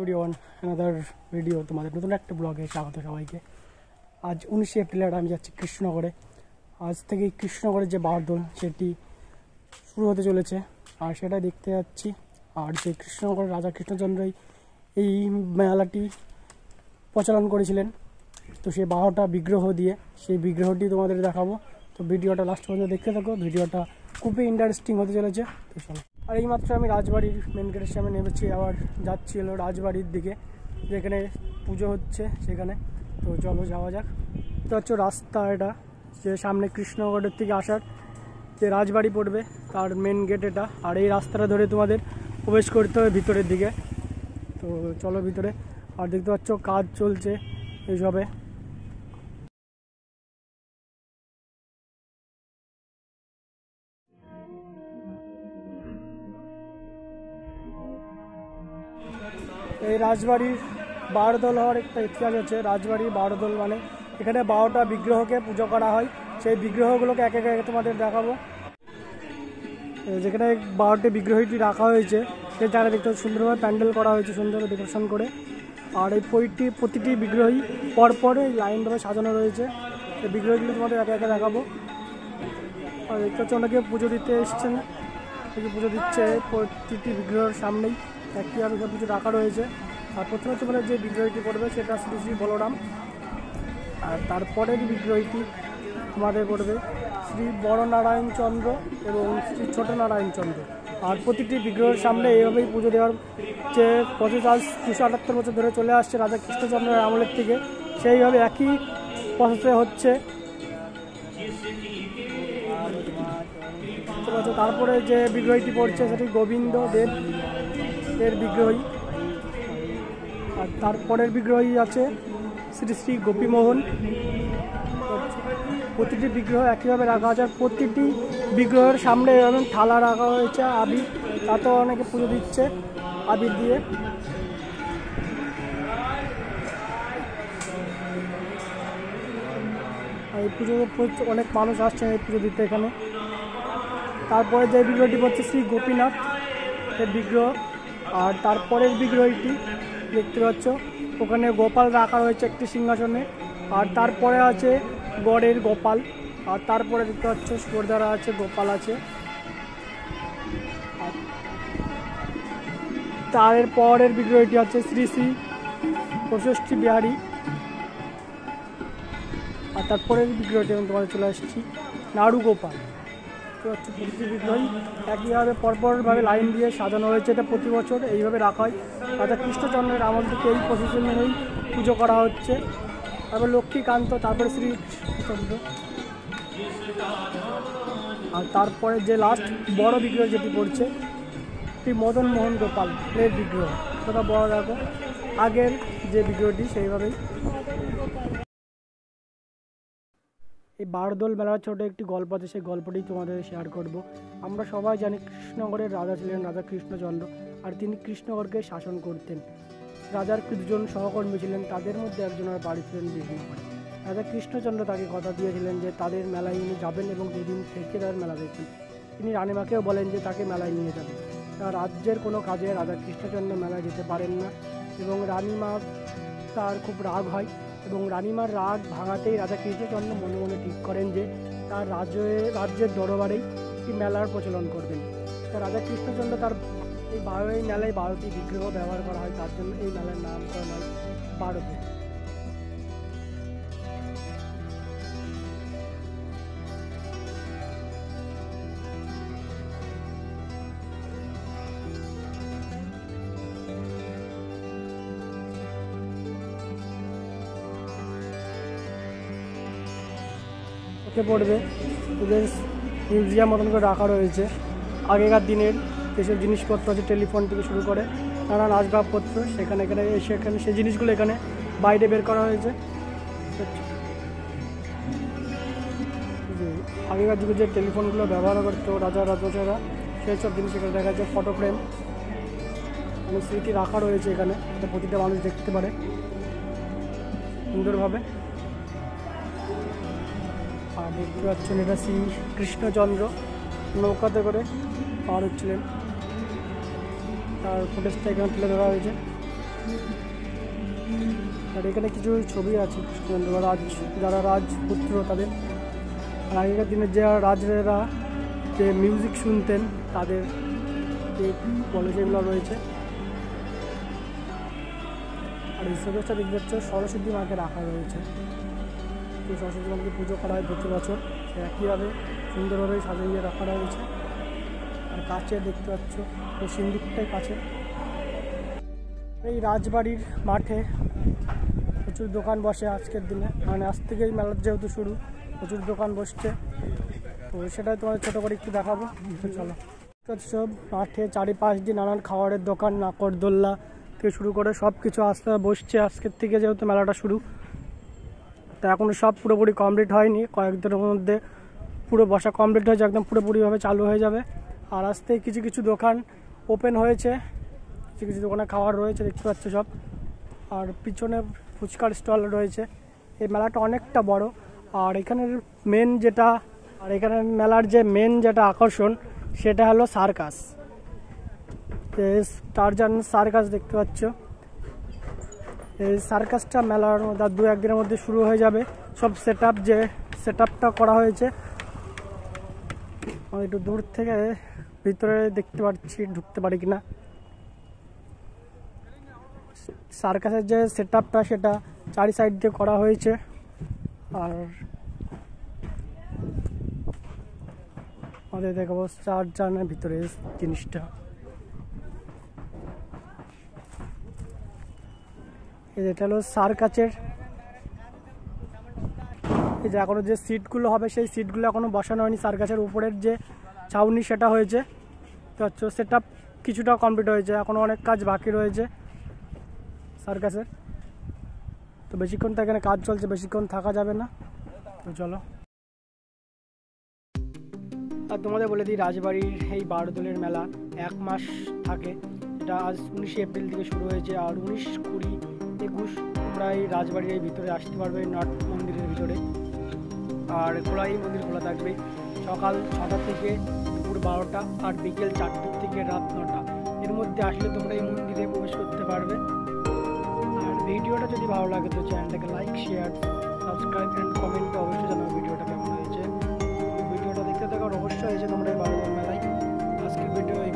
Everyone, another video, তোমাদের নতুন একটা ব্লগে স্বাগত সবাইকে। আজ 19শে এপ্রিল আমি যাচ্ছি কৃষ্ণনগরে। আজ থেকে কৃষ্ণনগরের যে বারদোল সেটি শুরু হতে চলেছে, আর সেটা দেখতে যাচ্ছি। আর যে কৃষ্ণনগরের রাজা কৃষ্ণচন্দ্রই এই মেলাটি প্রচলন করেছিলেন, তো সেই 12টা বিগ্রহ দিয়ে সেই বিগ্রহটি তোমাদের দেখাবো। তো ভিডিওটা লাস্ট পর্যন্ত দেখতে থাকো, ভিডিওটা খুবই ইন্টারেস্টিং হতে চলেছে। তো চলো। আর এইমাত্র আমি রাজবাড়ির মেন গেটের সামনে নেমেছি, আবার যাচ্ছি হলো রাজবাড়ির দিকে, যেখানে পুজো হচ্ছে সেখানে। তো চলো যাওয়া যাক। তো হচ্ছে রাস্তা এটা, যে সামনে কৃষ্ণনগরের থেকে আসার যে রাজবাড়ি পড়বে তার মেন গেট এটা। আর এই রাস্তাটা ধরে তোমাদের প্রবেশ করতে হবে ভিতরের দিকে। তো চলো ভিতরে। আর দেখতে পাচ্ছ কাজ চলছে এইসবে। এই রাজবাড়ির বারদোল হওয়ার একটা ইতিহাস আছে। রাজবাড়ির বারদোল মানে এখানে 12টা বিগ্রহকে পুজো করা হয়। সেই বিগ্রহগুলোকে এক এক তোমাদের দেখাবো। যেখানে 12টি বিগ্রহটি রাখা হয়েছে সেই জায়গায় দেখতে সুন্দরভাবে প্যান্ডেল করা হয়েছে, সুন্দর ডেকোরেশন করে। আর এই প্রতিটি বিগ্রহই পরপর লাইনভাবে সাজানো রয়েছে। এই বিগ্রহগুলো তোমাদের একে একে দেখাবো। আর দেখতে হচ্ছে অনেকে পুজো দিতে এসছেন, পুজো দিচ্ছে। প্রতিটি বিগ্রহের সামনেই একইভাবে সব কিছু রাখা রয়েছে। আর প্রথমে তোমার যে বিগ্রহটি পড়বে সেটা শ্রী শ্রী বলরাম। আর তারপরের বিগ্রহটি তোমাদের পড়বে শ্রী বড় নারায়ণ চন্দ্র এবং শ্রী ছোট নারায়ণ চন্দ্র। আর প্রতিটি বিগ্রহের সামনে এইভাবেই পুজো দেওয়ার যে প্রসেস আজ 278 বছর ধরে চলে আসছে রাজা কৃষ্ণচন্দ্রের আমলের থেকে, সেইভাবে একই প্রসেসে হচ্ছে। তারপরে যে বিগ্রহটি পড়ছে সেটি গোবিন্দ দেব এর বিগ্রহী। আর তারপরের বিগ্রহী আছে শ্রী শ্রী গোপীমোহন। প্রতিটি বিগ্রহ একইভাবে রাখা আছে। আর প্রতিটি বিগ্রহের সামনে এভাবে থালা রাখা হয়েছে আবির, তাতেও অনেকে পুজো দিচ্ছে আবির দিয়ে। আর এই পুজো অনেক মানুষ আসছে এই পুজো দিতে এখানে। তারপরে যে বিগ্রহটি পড়ছে শ্রী গোপীনাথ এর বিগ্রহ। আর তারপরের বিগ্রহটি দেখতে পাচ্ছ ওখানে গোপাল রাখা হয়েছে একটি সিংহাসনে। আর তারপরে আছে গড়ের গোপাল। আর তারপরে দেখতে পাচ্ছ সুরধারা আছে, গোপাল আছে। তার পরের বিগ্রহটি আছে শ্রী শ্রী প্রশস্তি বিহারী। আর তারপরের বিগ্রহটি আমি তোমাদের চলে আসছি নাড়ু গোপাল। প্রতিটি বিগ্রহই একইভাবে পরপরভাবে লাইন দিয়ে সাজানো হয়েছে। এটা প্রতি বছর এইভাবে রাখা হয়। রাজা কৃষ্ণচন্দ্রের আমল থেকে এই প্রসেসন মেনেই পুজো করা হচ্ছে। তারপর লক্ষ্মীকান্ত, তারপরে শ্রীচন্দ্র। আর তারপরে যে লাস্ট বড় বিগ্রহ যেটি পড়ছে শ্রী মদন মোহন গোপাল এর বিগ্রহ। সেটা বড় রাখো, আগের যে বিগ্রহটি সেইভাবেই। এই বারদোল মেলার ছোট একটি গল্প আছে, সেই গল্পটি তোমাদের শেয়ার করব। আমরা সবাই জানি কৃষ্ণনগরের রাজা ছিলেন রাজা কৃষ্ণচন্দ্র। আর তিনি কৃষ্ণনগরকে শাসন করতেন। রাজার দুজন সহকর্মী ছিলেন, তাদের মধ্যে একজনের বাড়ি ছিলেন বিষ্ণুনগরে। রাজা কৃষ্ণচন্দ্র তাকে কথা দিয়েছিলেন যে তাদের মেলায় উনি যাবেন এবং দুদিন থেকে তার মেলা দেখবেন। তিনি রানীমাকেও বলেন যে তাকে মেলায় নিয়ে যাবেন। তার রাজ্যের কোনো কাজে রাজা কৃষ্ণচন্দ্র মেলায় যেতে পারেন না এবং রানীমা তার খুব রাগ হয়। এবং রানীমার রাগ ভাঙাতেই রাজা কৃষ্ণচন্দ্র মনে মনে ঠিক করেন যে তার রাজ্যের দরবারেই এই মেলার প্রচলন করবেন। তা রাজা কৃষ্ণচন্দ্র তার এই মেলায় 12টি বিগ্রহ ব্যবহার করা হয়, তার জন্য এই মেলার নামকরণ হয় বারদোল। পড়বে ওদের মিউজিয়াম মতন করে রাখা রয়েছে আগেকার দিনের যেসব জিনিসপত্র আছে, টেলিফোন থেকে শুরু করে নানান আসবাবপত্র, সেখানে সেই জিনিসগুলো এখানে বাইরে বের করা হয়েছে। আগেকার যুগে যে টেলিফোনগুলো ব্যবহার করতো রাজা রাজা সেই সব জিনিস এখানে দেখা যাচ্ছে। ফটো ফ্রেম অনেক স্মৃতি রাখা রয়েছে এখানে, প্রতিটা মানুষ দেখতে পারে সুন্দরভাবে। আর দেখতে পাচ্ছেন এটা শ্রী কৃষ্ণচন্দ্র নৌকাতে করে পার হচ্ছিলেন, তার ফুটেজটা এখানে তুলে ধরা হয়েছে। আর এখানে কিছু ছবি আছে কৃষ্ণচন্দ্র বা যারা রাজপুত্র তাদের। আর আগেকার দিনের যে রাজরা যে মিউজিক শুনতেন তাদের যে কলেজ যেগুলো রয়েছে। আর এই সবটা দেখতে পাচ্ছ সরস্বতী মাকে রাখা রয়েছে। তো সরস্বতী মাকে পুজো করা হয় প্রতি বছর, সে একইভাবে সুন্দরভাবে সাজিয়ে রাখা রয়েছে। আর কাছে দেখতে পাচ্ছ তো সিন্দুকটাই কাছে। এই রাজবাড়ির মাঠে প্রচুর দোকান বসে আজকের দিনে, মানে আজ থেকেই মেলার যেহেতু শুরু, প্রচুর দোকান বসছে। তো সেটাই তোমাদের ছোটো করে একটু দেখাবো। তো চলো, সব মাঠে চারিপাশ দিয়ে নানান খাবারের দোকান, নাকরদোল্লা থেকে শুরু করে সব কিছু আস্তে বসছে আজকের থেকে, যেহেতু মেলাটা শুরু। তো এখনও সব পুরোপুরি কমপ্লিট হয়নি, কয়েকদিনের মধ্যে পুরো বসা কমপ্লিট হয়েছে, একদম পুরোপুরিভাবে চালু হয়ে যাবে। আর আজ থেকে কিছু কিছু দোকান ওপেন হয়েছে, কিছু কিছু দোকানে খাবার রয়েছে দেখতে পাচ্ছ সব। আর পিছনে ফুচকার স্টল রয়েছে। এই মেলাটা অনেকটা বড়। আর এখানের মেলার যে মেন যেটা আকর্ষণ সেটা হলো সার্কাস। টারজান সার্কাস দেখতে পাচ্ছ। এই সার্কাসটা মেলার মধ্যে 2-1 দিনের মধ্যে শুরু হয়ে যাবে। সব সেট আপটা করা হয়েছে। আমি একটু দূর থেকে ভিতরে দেখতে পাচ্ছি, ঢুকতে পারি কিনা। সার্কাসের যে সেট আপটা সেটা চারি সাইড দিয়ে করা হয়েছে। আর আমাদের দেখাবো চারজনের ভিতরে জিনিসটা। এটা হলো সার্কাসের, এই যে এখনো যে সিটগুলো হবে সেই সিটগুলো এখনো বসানো হয়নি। সার্কাসের উপরের যে ছাউনি সেটা হয়েছে, তো হচ্ছে সেট আপ কিছুটা কমপ্লিট হয়েছে, এখনো অনেক কাজ বাকি রয়েছে সার্কাসের। তো বেশিক্ষণ তো এখানে কাজ চলছে, বেশিক্ষণ থাকা যাবে না। তো চলো, আর তোমাদের বলে দিই রাজবাড়ির এই বারোদোলের মেলা 1 মাস থাকে। এটা আজ 19 এপ্রিল থেকে শুরু হয়েছে। আর 19, 20, 21 তোমরা এই রাজবাড়ির এই ভিতরে আসতে পারবে, নট মন্দিরের ভিতরে। আর এই মন্দির খোলা থাকবে সকাল 6টা থেকে দুপুর 12টা, আর বিকেল 4টা থেকে রাত 9টা। এর মধ্যে আসলে তোমরা এই মন্দিরে প্রবেশ করতে পারবে। আর ভিডিওটা যদি ভালো লাগে তো চ্যানেলটাকে লাইক, শেয়ার, সাবস্ক্রাইব অ্যান্ড কমেন্টে অবশ্যই জানাবে ভিডিওটা কেমন হয়েছে। ভিডিওটা দেখতে থাকো, অবশ্যই হয়েছে তোমরা এই বারোদোল মেলায়। আজকের ভিডিও এই